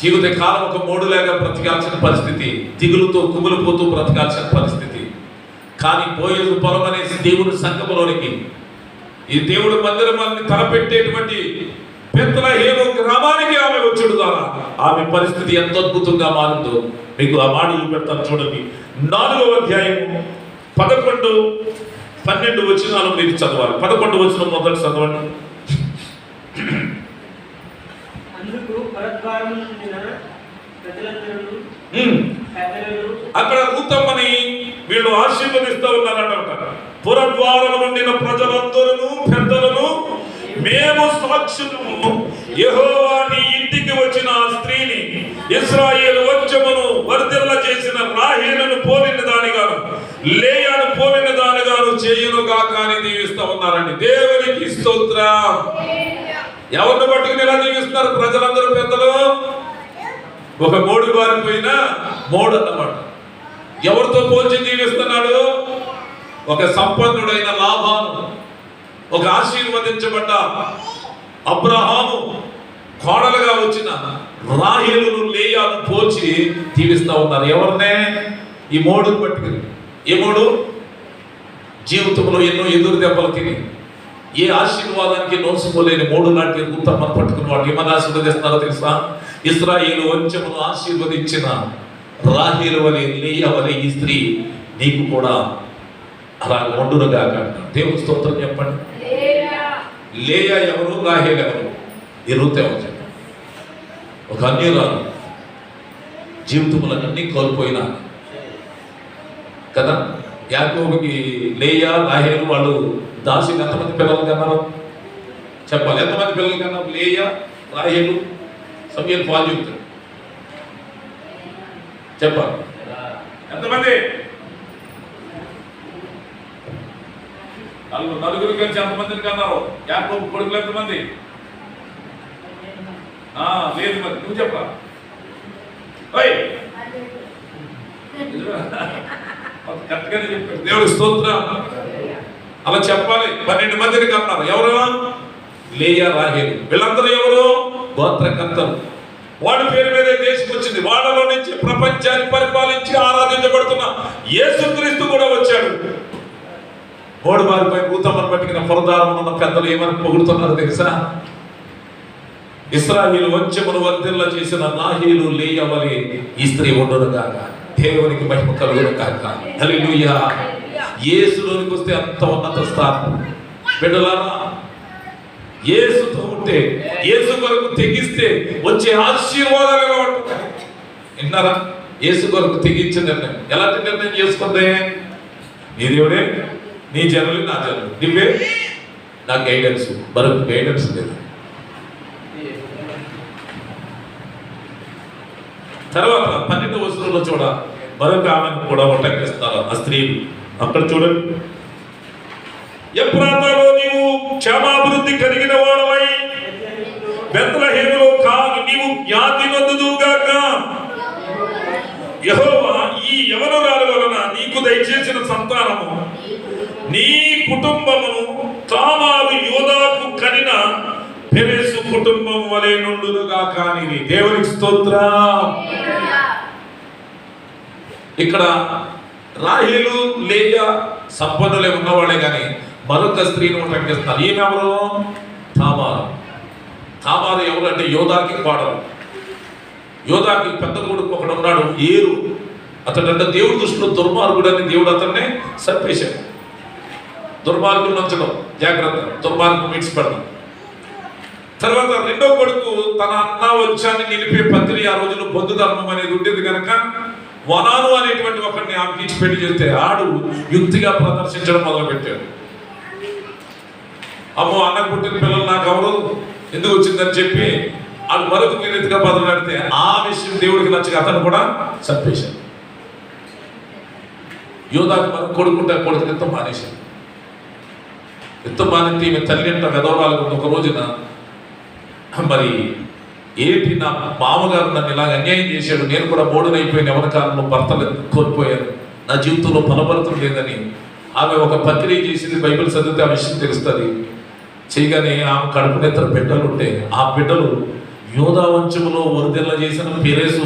జీవిత కాలం ఒక మోడులాగా బ్రతకాల్సిన పరిస్థితి, దిగులుతో కుమిలిపోతూ బ్రతకాల్సిన పరిస్థితి. కానీ పోయేది పొలం అనేసి దేవుడి సంఘములోనికి, ఈ దేవుడి మందిరాన్ని తలపెట్టేటువంటి బెత్లెహేము గ్రామానికి ఆమె వచ్చుడు ద్వారా ఆమె పరిస్థితి ఎంత అద్భుతంగా మారిందో మీకు ఆ మాటలు పెడతాను చూడండి. 4వ అధ్యాయము 11-12 వచనాలు మీరు చదవాలి. 11 వచనం మొదటి చదవండి. అందుకు పరద్వారము నుండిన అక్కడ రూతమ్మని వీళ్ళు ఆశీర్వదిస్తూ ఉన్నారట. పురద్వారం నుండిన ప్రజలందరూ పెద్దలను మేము సాక్షులము, యెహోవా నీ ఇంటికి వచ్చిన ఆ స్త్రీని ఇశ్రాయేలు వంశమును వర్ధిల్ల చేసిన రాహేలును పోలిన దానిగాను లేయాను పోలిన దానిగాను చేయునుగాక అని దీవిస్తూ ఉన్నారండి. దేవునికి స్తోత్రం. ఎవరిని పట్టుకుని ఎలా దీవిస్తున్నారు ప్రజలందరూ పెద్దలు? ఒక మోడు బారిపోయిన మోడు అన్నమాట. ఎవరితో పోల్చి దీవిస్తున్నాడు? ఒక సంపన్నుడైన లాభాను, ఒక ఆశీర్వదించబడ్డ అబ్రహాము కోడలుగా వచ్చిన రాహేలును లేయాను పోల్చి దీవిస్తా ఉన్నారు. ఎవరినే? ఈ మోడును పట్టుకుని. ఏ మోడు? జీవితంలో ఎన్నో ఎదురు దెబ్బలు తిని ఏ ఆశీర్వాదానికి నోసుకోలేని మోడు లాంటి రూతమ్మను పట్టుకుని వాళ్ళు ఏమని ఆశీర్వదిస్తున్నారో తెలుసా? ఇశ్రాయేలు వంశమును ఆశీర్వదించిన రాహేలు వలె లేయా వలె ఈ స్త్రీ నీకు కూడా అలా వండునుగా అంటారు. దేవుని స్తోత్రం చెప్పండి. లేయా ఎవరు? రాహేలు ఎవరు? ఈ రూత్ ఎవరు చెప్పండి? ఒక అన్యురాలు, జీవితములన్నీ కోల్పోయినా కదా. యాకోబుకి లేయా రాహేలు వాళ్ళు దాసులు ఎంతమంది పిల్లలు కన్నారు చెప్పాలి? ఎంతమంది పిల్లలు కన్నారు? లేయా రాహేలు సమయలు పాలు చెబుతారు చెప్పాలి. ఎంతమంది? నలుగురు కలిసి ఎంతమందిని కన్నారు? యాకోబు కొడుకులు ఎంతమంది? లేదు మరి నువ్వు చెప్పా. కరెక్ట్గానే చెప్పాడు. దేవుడి స్తోత్రం. అలా చెప్పాలి. 12 మందిని కన్నారు. ఎవరు? లేయా రాహేలు. వీళ్ళందరూ ఎవరు? గోత్రకర్తలు. వాడి పేరు మీద దేశం వచ్చింది. వాళ్ళలో నుంచి ప్రపంచాన్ని పరిపాలించి ఆరాధించబడుతున్న యేసుక్రీస్తు కూడా వచ్చాడు. మోడు బారిపై రూతమ్మను పట్టుకున్న పురద్వారం ఉన్న పెద్దలు ఏమని పొగుడుతున్నారు తెలుసా? ఇశ్రాయేలు వంశమును వర్ధిల్ల చేసిన రాహేలు లేయా వలె ఈ స్త్రీ ఉండును గాక. దేవునికి మహిమ కలుగును గాక. హల్లెలూయా. యేసులోనికి వస్తే అంత ఉన్నత స్థానం. బిడ్డలారా, యేసుతో ఉంటే, యేసు కొరకు తెగిస్తే వచ్చే ఆశీర్వాదాలు ఎలా ఉంటాయి విన్నారా? యేసు కొరకు తెగించిన నిర్ణయం. ఎలాంటి నిర్ణయం చేసుకుందే? నీ దేవుడే, నీ జనులు నా జనులు, నువ్వే నా గైడెన్స్, మరొక గైడెన్స్ లేదు. తర్వాత 12వ వచనంలో చూడ మరొక ఆమెను కూడా ఉటంకిస్తారు ఆ స్త్రీలు. అక్కడ చూడండి. ఎఫ్రాతాలో నీవు క్షేమాభివృద్ధి కలిగిన వాడవై బెత్లెహేములో కాదు నీవు ఖ్యాతి నొందుదువుగాక. యెహోవా ఈ యవనురాలు వలన నీకు దయచేసిన సంతానము నీ కుటుంబమును తామారు యోదాకు కనిన పెరెసు కుటుంబం వలె నుండునుగాక అని. దేవునికి స్తోత్రం. ఇక్కడ రాహేలు లేయా సంపన్నులే ఉన్నవాళ్ళే కానీ మరొక స్త్రీని ఉటంకిస్తారు. ఈమె ఎవరు? తామారు. తామారు ఎవరు అంటే యోదాకి కోడలు. యోదాకి పెద్ద కొడుకు ఒకడు ఉన్నాడు, ఏరు. అతడంటే దేవుడి దృష్టిలో దుర్మార్గుడు అని దేవుడు అతన్ని చంపేశాడు. దుర్మార్గులు నంచడం జాగ్రత్త, దుర్మార్గం విడిచిపెడదాం. తర్వాత రెండో కొడుకు తన అన్న వంశాన్ని నిలిపే పత్రి. ఆ రోజులు బొద్దు ధర్మం అనేది ఉండేది కనుక వనాను అనేటువంటి ఒకరిని ఆమెకి ఇచ్చి పెళ్లి చేస్తే ఆడు యుక్తిగా ప్రదర్శించడం మొదలుపెట్టాడు. అమ్మో, అన్న పుట్టిన పిల్లలు నాకు ఎవరు ఎందుకు వచ్చిందని చెప్పి అది మరొక రీతిగా బదులాడితే ఆ విషయం దేవుడికి నచ్చక అతను కూడా చంపేశాడు. యోధాకి మరొక కొడుకుంటే కొడుకు ఎంతో మానేశాడు. ఎంతో మానేస్తే ఈమె తల్లి అంట వెదవాళ్ళకు ఒక రోజున మరి ఏంటి నా మామగారు నన్ను ఇలాగ అన్యాయం చేశాడు, నేను కూడా మోడునైపోయిన ఎవరి కాలంలో భర్తలు కోల్పోయాను, నా జీవితంలో ఫలభరితం లేదని ఆమె ఒక పత్రిక చేసింది. బైబిల్ చదివితే ఆ విషయం తెలుస్తుంది. చేయగానే ఆమె కడుపునెత్తర బిడ్డలు ఉంటే ఆ బిడ్డలు యోధా వంశములో వరిదిల్ల చేసిన పెరేసు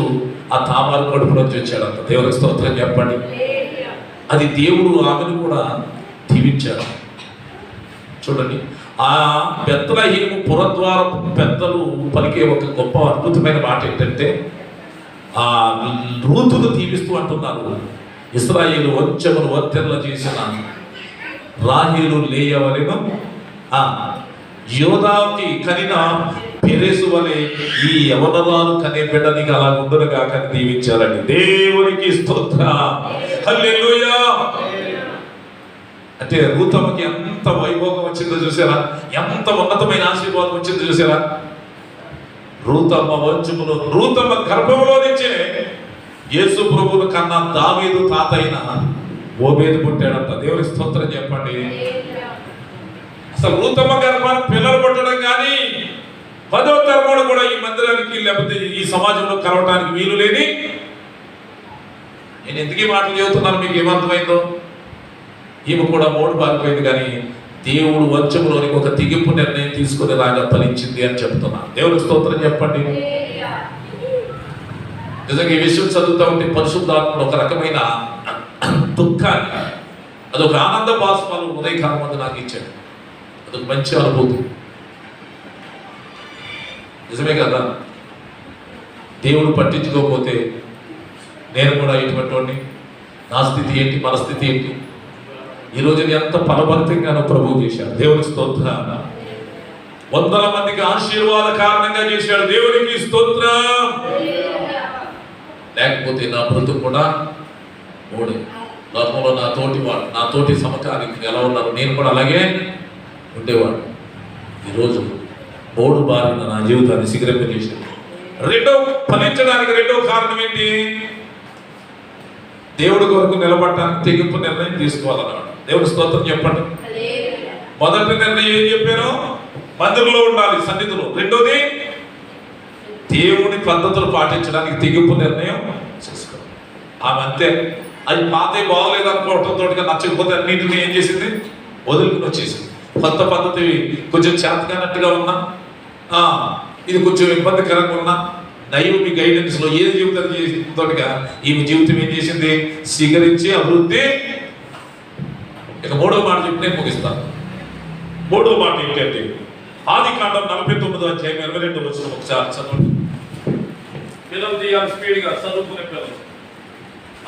ఆ తామారు కడుపులోంచి వచ్చాడంట. దేవునికి స్తోత్రం చెప్పండి. అది దేవుడు ఆమెను కూడా దీవించాడు. చూడండి, ఆ బెత్లెహేము పురద్వార పెద్దలు పలికే ఒక గొప్ప అద్భుతమైన మాట ఏంటంటే ఆ రూతును దీవిస్తూ అంటున్నారు, ఇశ్రాయేలు వంశమును వర్ధిల్ల చేసిన రాహేలు లేయా వలెను యోదాకి కనిన పెరేసు వలె ఈ యవనరాలు కనే బిడ్డ నీకు అలా ఉండరుగా కానీ దీవించాలండి. దేవునికి స్తోత్రం, హల్లెలూయా. అంటే రూతమ్మకి ఎంత వైభోగం వచ్చిందో చూసారా, ఎంత ఉన్నతమైన ఆశీర్వాదం వచ్చిందో చూసారా. రూతమ్మ వంశములో, రూతమ్మ గర్భంలో నుంచే యేసు ప్రభువును కన్నా దావీదు తాత అయిన ఓబేదు పుట్టాడంట. దేవునికి స్తోత్రం చెప్పండి. అసలు రూతమ్మ గర్భాన్ని పిల్లలు పుట్టడం కానీ 10వ తరముడు కూడా ఈ మందిరానికి లేకపోతే ఈ సమాజంలో కలవటానికి వీలు లేని. నేను ఎందుకు ఈ మాటలు చెబుతున్నాను మీకు ఏమర్థమైందో? ఈమె కూడా మోడు బారిపోయింది కానీ దేవుడు వంశంలోనికి ఒక తెగింపు నిర్ణయం తీసుకుని రాగా ఫలించింది అని చెప్తున్నాను. దేవునికి స్తోత్రం చెప్పండి. నిజంగా ఈ విషయం చదువుతూ ఉంటే పరిశుద్ధాత్ముడు ఒక రకమైన దుఃఖాన్ని, అదొక ఆనంద బాష్పాలు ఉదయకాలం మంది నాకు ఇచ్చాడు. అదొక మంచి అనుభూతి. నిజమే కదా, దేవుడు పట్టించుకోకపోతే నేను కూడా ఇటువంటి వాడిని. నా స్థితి ఏంటి, మన స్థితి ఏంటి? ఈరోజు ఎంత ఫలభరితంగానో ప్రభువు చేశాడు. దేవునికి స్తోత్రం. వందల మందికి ఆశీర్వాద కారణంగా చేశాడు. దేవునికి స్తోత్రం. లేకపోతే నా బ్రతుకు కూడా మూడే. లోకంలో నా తోటి వాడు, నా తోటి సమకాలికులు ఎలా ఉన్నారు, నేను కూడా అలాగే ఉండేవాడు. ఈరోజు మూడు బారిన నా జీవితాన్ని శిఖరింపజేశాడు. ఫలించడానికి రెండో కారణం ఏంటి? దేవుడి కొరకు నిలబడటానికి తెగింపు నిర్ణయం తీసుకోవాలన్నాడు. దేవుడి స్తోత్రం చెప్పండి. మొదటి నిర్ణయం ఏం చెప్పాను? మందిరంలో ఉండాలి, సన్నిధిలో. రెండోది దేవుని పద్ధతులు పాటించడానికి తెగింపు నిర్ణయం చేసుకోవాలి. ఆమె అంతే. అది పాతే బాగోలేదు అనుకోవటంతో నచ్చకపోతే అన్నింటినీ ఏం చేసింది? వదులుకుని వచ్చేసింది. కొత్త పద్ధతి కొంచెం చేతకానట్టుగా ఉన్నా, ఇది కొంచెం ఇబ్బందికరంగా ఉన్నా, దైవీ గైడెన్స్ లో ఏది జీవితం తోటిగా ఈమె జీవితం ఏం చేసింది? స్వీకరించి అభివృద్ధి. ఇక మూడవ మాట చెప్పి నేను ముగిస్తాను. మూడవ మాట ఏంటంటే ఆదికాండం 49వ అధ్యాయం 22వ వచనం ఒకసారి చదవండి. పిల్లలు తీయాలి స్పీడ్గా, చదువుకునే పిల్లలు.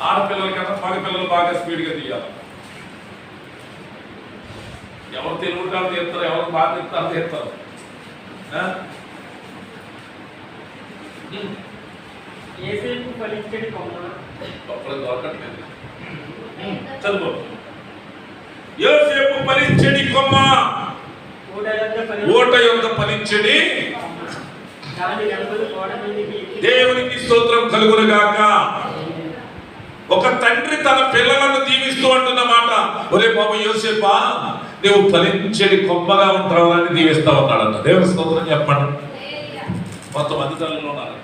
ఆడపిల్లల కన్నా మగ పిల్లలు బాగా స్పీడ్గా తీయాలి. ఎవరు తెలుగు కాదు తీస్తారు, ఎవరు బాగా తీస్తారు తీస్తారు. చదువు. యోసేపు ఫలించెడి కొమ్మ, ఓట యొక్క ఫలించెడి. దేవునికి స్తోత్రం కలుగునుగాక. ఒక తండ్రి తన పిల్లలను దీవిస్తూ అంటున్నమాట, ఒరే బాబు యోసేపా, నువ్వు ఫలించెడి కొమ్మగా ఉంటావు అని దీవిస్తా ఉన్నాడంట. దేవుని స్తోత్రం చెప్పండి. కొంతమంది తల్లిలో ఉన్నారు,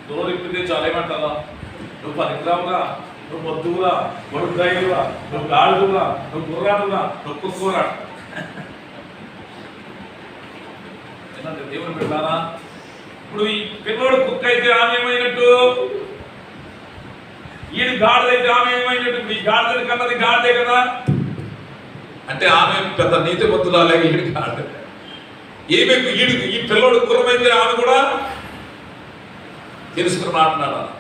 దూరిప్పితే చాలా ఏమంటారా, నువ్వు పనికిరావుగా, నువ్వు మొద్దువురా, గొడుగ్గాయురా, నువ్వు గాడురా, నువ్వు గుర్రాడురా, నువ్వు కుక్కూరా. దేవుని పెట్టారా? ఇప్పుడు ఈ పిల్లోడు కుక్క అయితే ఆమె ఏమైనట్టు, ఈడు గాడిదైతే ఆమె ఏమైనట్టు. ఈ గాడిద కన్నది గాడిదే కదా. అంటే ఆమె పెద్ద నీతి బుద్ధులాలే, ఈడు గాడిద. ఏమి ఈడు, ఈ పిల్లోడు గుర్రమైతే ఆమె కూడా తెలుసుకుని మాట్లాడాలి.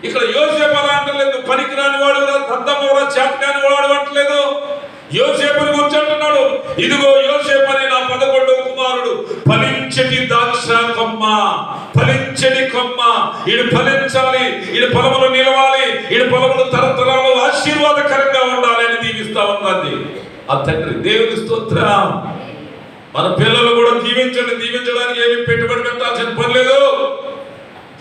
ఇక్కడ యోసేపు అలా అంటలేదు, పనికిరాని వాడు, దద్దమ్మరా, చేతకాని వాడు అంటలేదు. యోసేపుని గురించి అంటున్నాడు, ఇదిగో యోసేపు అనే నా 11వ కుమారుడు ఫలించటి ద్రాక్ష కొమ్మ, ఫలించటి కొమ్మ. ఈడు ఫలించాలి, ఈడు పొలములు నిలవాలి, ఈడు పొలములు తరతరాలు ఆశీర్వాదకరంగా ఉండాలి అని దీవిస్తా ఉన్నది ఆ తండ్రి. దేవుని స్తోత్రం. మన పిల్లలు కూడా దీవించండి. దీవించడానికి ఏమి పెట్టుబడి పెట్టాల్సిన పని లేదు,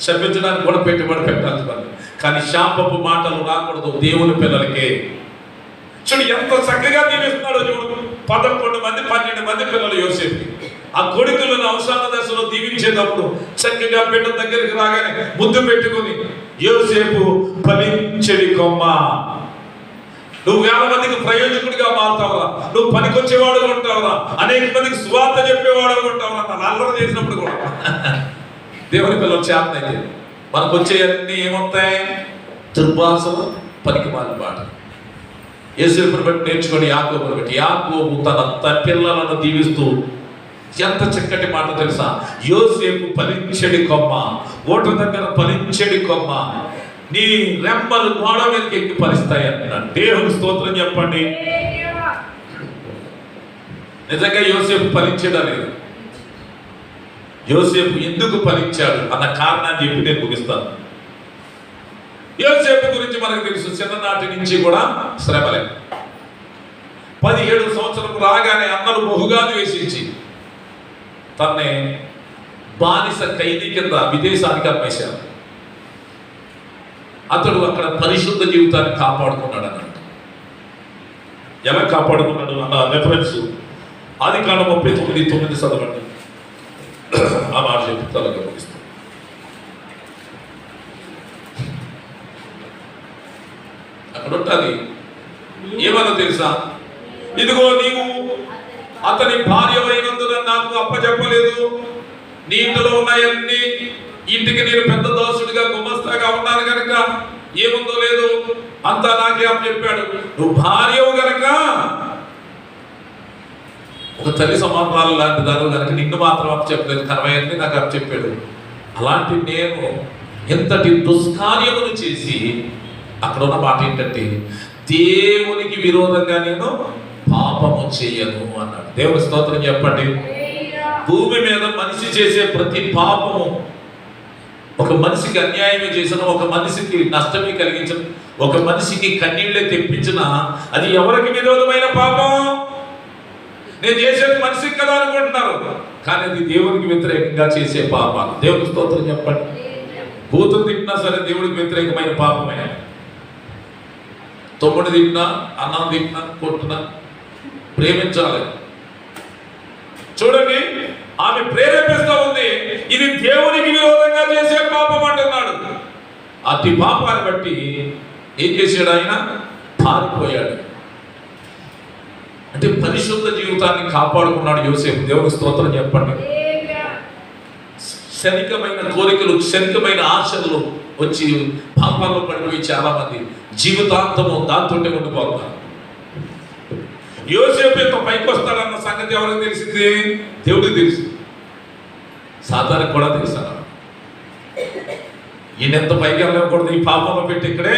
శపించడానికి కూడా పెట్టుబడి పెట్టాల్సిన పని. కానీ శాపపు మాటలు రాకూడదు దేవుని పిల్లలకి. చూడు ఎంత చక్కగా దీవిస్తున్నాడో చూడు. 11 మంది 12 మంది పిల్లలు యోసేపు. ఆ కొడుకులను అవసాన దశలో దీవించేటప్పుడు చక్కగా బిడ్డ దగ్గరికి రాగానే ముద్దు పెట్టుకుని, యోసేపు ఫలించెడి కొమ్మ, నువ్వు వేల మందికి ప్రయోజకుడిగా మారుతావురా, నువ్వు పనికొచ్చేవాడు ఉంటావురా, అనేక మందికి సువార్త చెప్పేవాడు ఉంటావురా. నన్ను అల్లరి చేసినప్పుడు కూడా దేవుని పిల్లలు చేతనైతే మనకు వచ్చేవన్నీ ఏమవుతాయి? దుర్భాషలు, పనికి మాలిన మాట. యోసేపుని బట్టి నేర్చుకొని యాకోబుని బట్టి. యాకోబు తన పిల్లలను దీవిస్తూ ఎంత చక్కటి మాట తెలుసా? యోసేపు ఫలించెడి కొమ్మ, ఓట దగ్గర ఫలించెడి కొమ్మ, నీ రెమ్మలు గోడ మీదకి ఎక్కి ఫలిస్తాయి అంటున్నాడు. దేవుని స్తోత్రం చెప్పండి. నిజంగా యోసేపు ఫలించడా లేదు? యోసేపు ఎందుకు ఫలించాడు అన్న కారణాన్ని చెప్పి నేను ముగిస్తాను. యోసేపు గురించి మనకు తెలుసు, చిన్ననాటి నుంచి కూడా శ్రమలే. 17 సంవత్సరాలు రాగానే అన్నలు బహుగా ద్వేషించి తన్నే బానిస ఖైదీ కింద విదేశానికి అమ్మేశారు. అతడు అక్కడ పరిశుద్ధ జీవితాన్ని కాపాడుకున్నాడు అన్నట్టు. ఎలా కాపాడుకున్నాడు అన్న రెఫరెన్స్ ఆదికాండం 39:9 చదవండి. ఆ మాట చెప్పి తలగా ముగిస్తాం. అక్కడ ఉంటుంది ఏమన్నా తెలుసా, ఇదిగో నీవు అతని భార్య అయినందున నాకు అప్పచెప్పలేదు, నీ ఇంటిలో ఉన్నాయన్నీ, ఇంటికి నేను పెద్ద దాసుడిగా గుమస్తాగా ఉన్నాను కనుక ఏముందో లేదు అంతా నాకే అప్పచెప్పాడు. నువ్వు భార్యవు గనక, ఒక తల్లి సమాధానాలు లాంటి దాని కనుక నిన్ను మాత్రం అప్పచెప్పలేదు, కనవయన్ని నాకు అప్పచెప్పాడు. అలాంటి నేను ఎంతటి దుష్కార్యములు చేసి, అక్కడ ఉన్న మాట ఏంటంటే దేవునికి విరోధంగా నేను పాపము చేయను అన్నాడు. దేవుని స్తోత్రం చెప్పండి. భూమి మీద మనిషి చేసే ప్రతి పాపము, ఒక మనిషికి అన్యాయమే చేసిన, ఒక మనిషికి నష్టమే కలిగించిన, ఒక మనిషికి కన్నీళ్ళే తెప్పించిన, అది ఎవరికి విరోధమైన పాపం? నేను చేసేది మనిషికి కదా అనుకుంటున్నారు, కానీ అది దేవునికి వ్యతిరేకంగా చేసే పాపాలు. దేవుని స్తోత్రం చెప్పండి. బూతులు తిట్టినా సరే దేవుడికి వ్యతిరేకమైన పాపమే. తమ్ముడు తిట్టినా, అన్నం తిట్టినా, కొట్టినా ప్రేమించాలి. చూడండి, ఆమె ప్రేరేపిస్తూ ఉంది, ఇది దేవునికి విరోధంగా చేసే పాపం అంటున్నాడు. అతి పాపాన్ని బట్టి ఏం చేశాడు ఆయన? పారిపోయాడు. అంటే పరిశుద్ధ జీవితాన్ని కాపాడుకున్నాడు యోసేపు. దేవుని స్తోత్రం చెప్పండి. క్షణికమైన కోరికలు, క్షణికమైన ఆశలు వచ్చి పాపాల్లో పడిపోయి చాలా మంది జీవితాంతము దాంతోటే ఉండిపోతారు. యోసేపు ఎంత పైకి వస్తాడన్న సంగతి ఎవరికి తెలిసింది? దేవుడికి తెలిసింది. సాతానికి కూడా తెలుసా, ఈయనెంత పైకి వెళ్ళకూడదు, ఈ పాపంలో పెట్టి ఇక్కడే